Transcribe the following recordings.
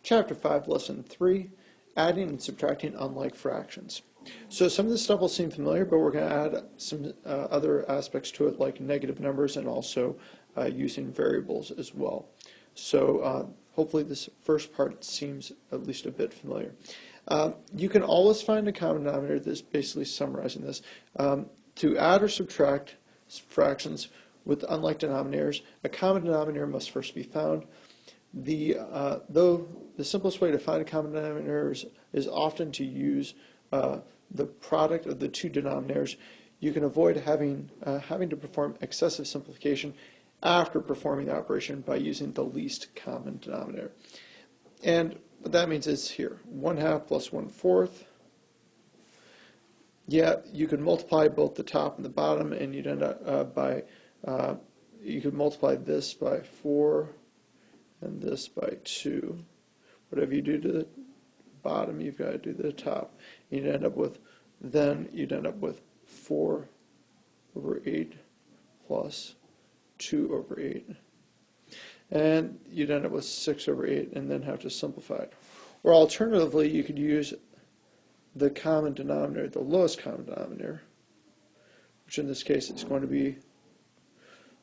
Chapter 5, Lesson 3, Adding and Subtracting Unlike Fractions. So some of this stuff will seem familiar, but we're going to add some other aspects to it, like negative numbers and also using variables as well. So hopefully this first part seems at least a bit familiar. You can always find a common denominator. This is basically summarizing this. To add or subtract fractions with unlike denominators, a common denominator must first be found. Though the simplest way to find a common denominator is often to use the product of the two denominators, you can avoid having to perform excessive simplification after performing the operation by using the least common denominator. And what that means is here, 1/2 plus 1/4. Yeah, you could multiply both the top and the bottom, and you'd end up you could multiply this by 4 and this by 2. Whatever you do to the bottom, you've got to do to the top. You'd end up with 4/8 plus 2/8. And you'd end up with 6/8 and then have to simplify it. Or alternatively, you could use the common denominator, the lowest common denominator, which in this case is going to be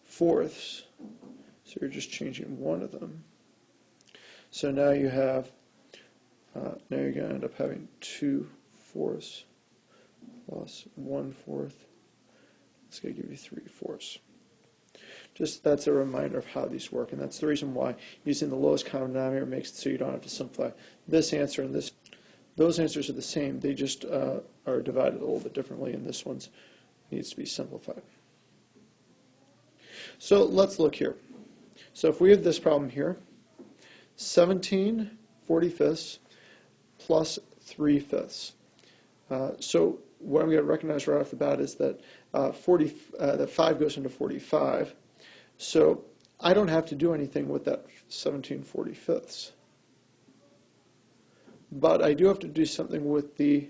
fourths. So you're just changing one of them. So now you have, now you're going to end up having 2/4 plus 1/4. It's going to give you 3/4. Just that's a reminder of how these work, and that's the reason why using the lowest common denominator makes it so you don't have to simplify this answer and this. Those answers are the same. They just are divided a little bit differently, and this one needs to be simplified. So let's look here. So if we have this problem here, 17/45 plus 3/5. So what I'm going to recognize right off the bat is that that 5 goes into 45. So I don't have to do anything with that 17/45. But I do have to do something with the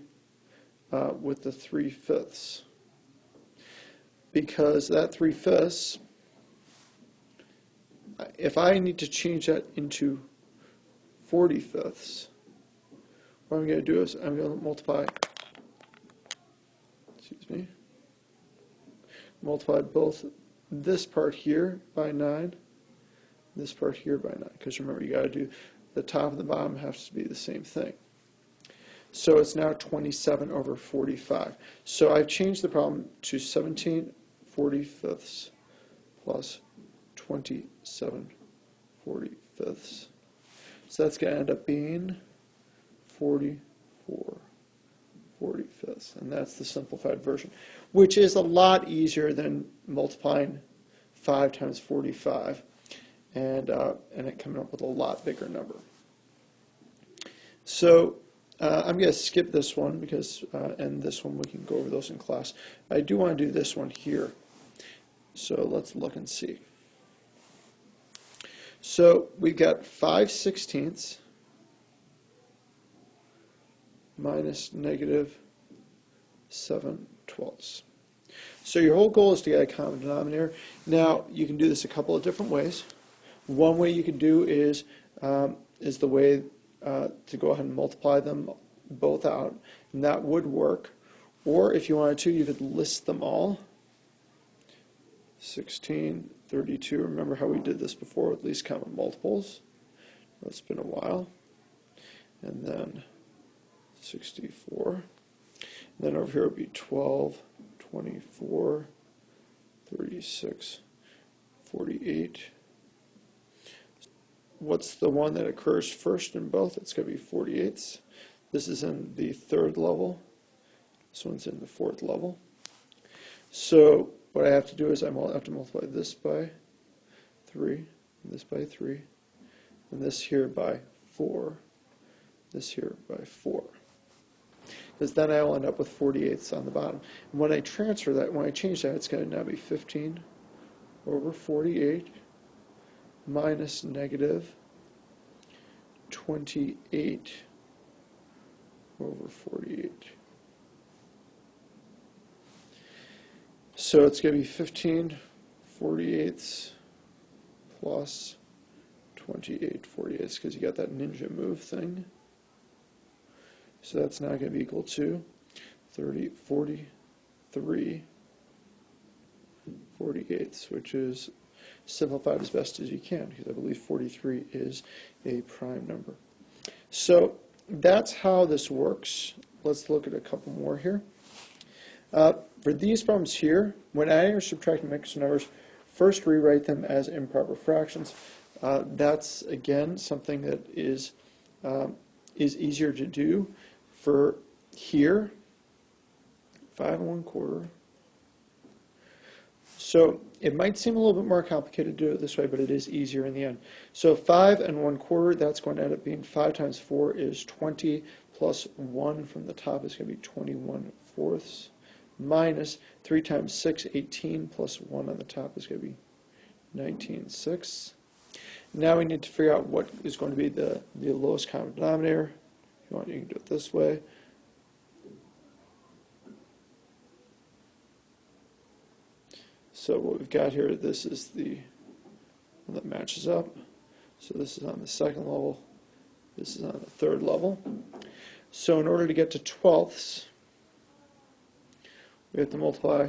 3/5, because that 3/5, if I need to change that into 45ths, what I'm going to do is I'm going to multiply both this part here by 9, this part here by 9, because remember, you got to do the top and the bottom has to be the same thing. So it's now 27/45. So I've changed the problem to 17/45 plus 27/45. So that's going to end up being 44/45. And that's the simplified version, which is a lot easier than multiplying 5 times 45 and it coming up with a lot bigger number. So I'm going to skip this one because, and this one we can go over those in class. I do want to do this one here. So let's look and see. So we've got 5/16 minus -7/12. So your whole goal is to get a common denominator. Now you can do this a couple of different ways. One way you can do is the way to go ahead and multiply them both out, and that would work. Or if you wanted to, you could list them all. 16, 32. Remember how we did this before with least common multiples? It's been a while. And then 64. And then over here it would be 12, 24, 36, 48. What's the one that occurs first in both? It's going to be 48ths. This is in the third level. This one's in the fourth level. So what I have to do is I have to multiply this by 3, and this by 3, and this here by 4, this here by 4. Because then I will end up with 48ths on the bottom. And when I transfer that, when I change that, it's going to now be 15/48 minus -28/48. So it's going to be 15/48 plus 28/48 because you got that ninja move thing. So that's now going to be equal to 30/43/48, which is simplified as best as you can because I believe 43 is a prime number. So that's how this works. Let's look at a couple more here. For these problems here, when adding or subtracting mixed numbers, first rewrite them as improper fractions. That's, again, something that is easier to do. For here, 5 1/4. So it might seem a little bit more complicated to do it this way, but it is easier in the end. So 5 1/4, that's going to end up being 5 times 4 is 20, plus 1 from the top is going to be 21/4, minus 3 times 6, 18, plus 1 on the top is going to be 19/6. Now we need to figure out what is going to be the lowest common denominator. If you want, you can do it this way. So what we've got here, this is the one that matches up. So this is on the second level. This is on the third level. So in order to get to twelfths, we have to multiply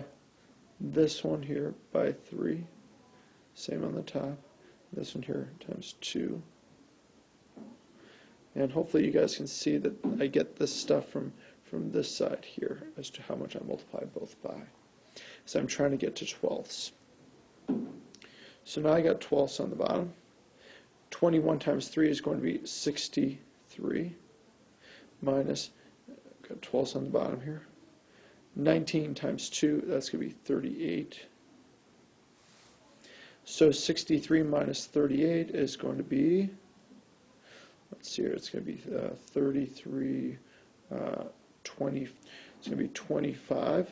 this one here by 3. Same on the top. This one here times 2. And hopefully you guys can see that I get this stuff from this side here as to how much I multiply both by. So I'm trying to get to twelfths. So now I got twelfths on the bottom. 21 times 3 is going to be 63, minus, I've got twelfths on the bottom here. 19 times 2, that's going to be 38. So 63 minus 38 is going to be, let's see here, it's going to be 33, 20, it's going to be 25.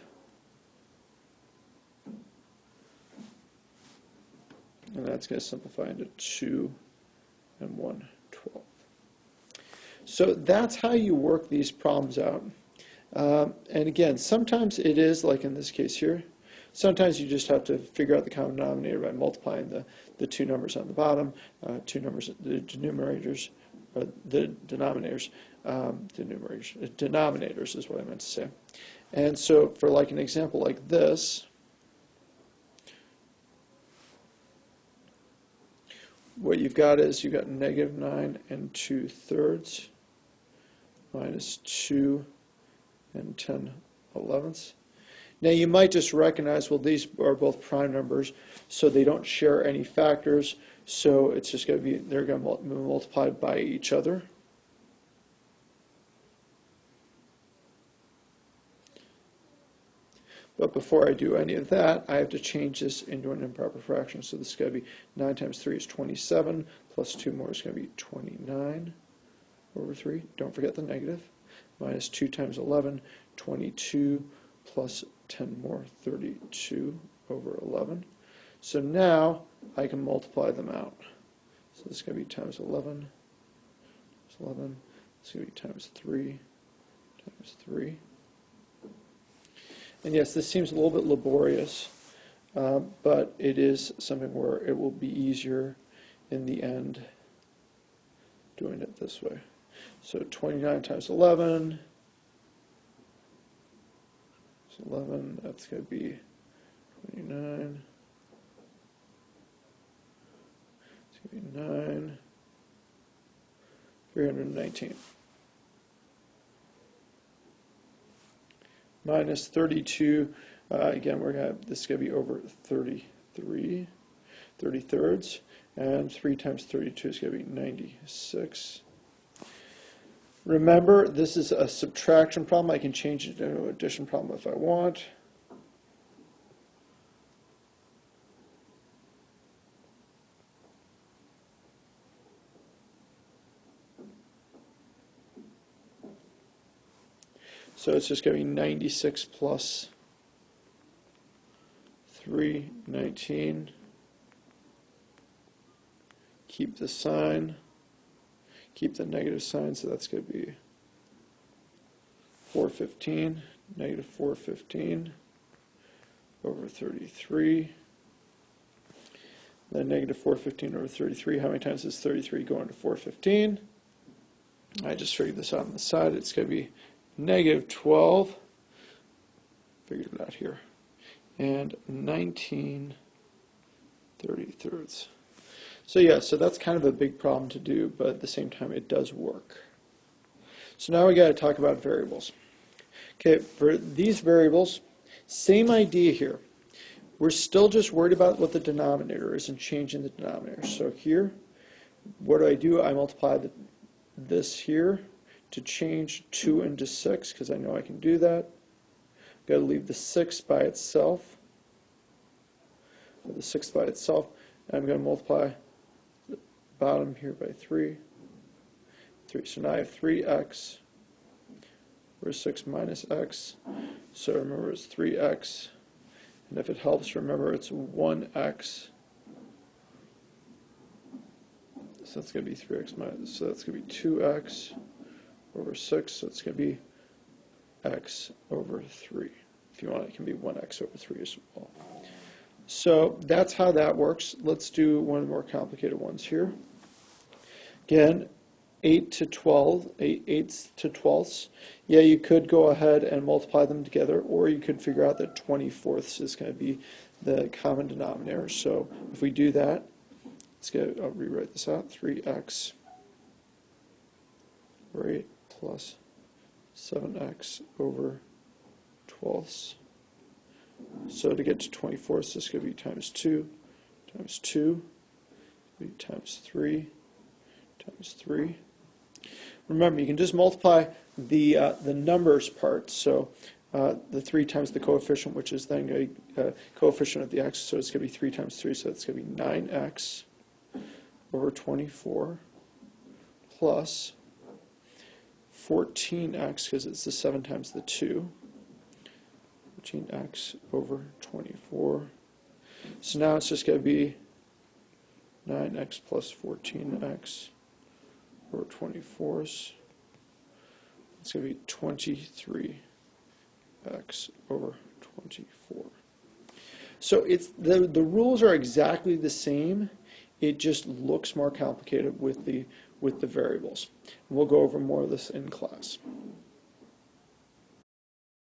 And that's going to simplify into 2 and 1/12. So that's how you work these problems out. And again, sometimes it is, like in this case here, sometimes you just have to figure out the common denominator by multiplying the two numbers on the bottom, two numbers, the denominators is what I meant to say. And so for like an example like this, what you've got is you've got negative 9 2/3 minus 2 10/11. Now you might just recognize, well, these are both prime numbers, so they don't share any factors, so it's just going to be, they're going to be multiplied by each other. But before I do any of that, I have to change this into an improper fraction. So this is going to be 9 times 3 is 27, plus 2 more is going to be 29/3. Don't forget the negative. Minus 2 times 11, 22, plus 10 more, 32/11. So now I can multiply them out. So this is going to be times 11, this is going to be times 3, times 3. And yes, this seems a little bit laborious, but it is something where it will be easier in the end doing it this way. So 29 times 11 is 11, that's going to be 29, it's going to be 9, 319. Minus 32, again, we're going to have, this is going to be over 33, 33rds, and 3 times 32 is going to be 96. Remember, this is a subtraction problem. I can change it to an addition problem if I want. So it's just going to be 96 plus 319. Keep the sign. Keep the negative sign, so that's going to be 415, negative 415 over 33. Then negative 415 over 33. How many times does 33 go into 415? I just figured this out on the side. It's going to be negative 12. Figured it out here. And 19/33. So yeah, so that's kind of a big problem to do, but at the same time it does work. So now we got to talk about variables. Okay, for these variables, same idea here. We're still just worried about what the denominator is and changing the denominator. So here, what do? I multiply this here to change 2 into 6, because I know I can do that. I've got to leave the 6 by itself. The 6 by itself. And I'm going to multiply the bottom here by 3. So now I have 3x over 6 minus x. So remember it's 3x. And if it helps, remember it's 1x. So that's going to be 3x minus, so that's going to be 2x over 6. So it's going to be x over 3. If you want, it can be 1x over 3 as well. So that's how that works. Let's do one of the more complicated ones here. Again, 8 to 12, 8 to 12ths. Yeah, you could go ahead and multiply them together, or you could figure out that 24ths is going to be the common denominator. So if we do that, I'll rewrite this out, 3x over 8 plus 7x over 12ths. So to get to 24ths, this is going to be times 2, times 2, times 3, times 3. Remember, you can just multiply the numbers part. So the 3 times the coefficient, which is then a coefficient of the x, so it's going to be 3 times 3, so it's going to be 9x over 24 plus 14x, because it's the 7 times the 2, 14x over 24. So now it's just going to be 9x plus 14x over 24s. It's going to be 23x over 24. So it's the rules are exactly the same. It just looks more complicated with the variables. We'll go over more of this in class.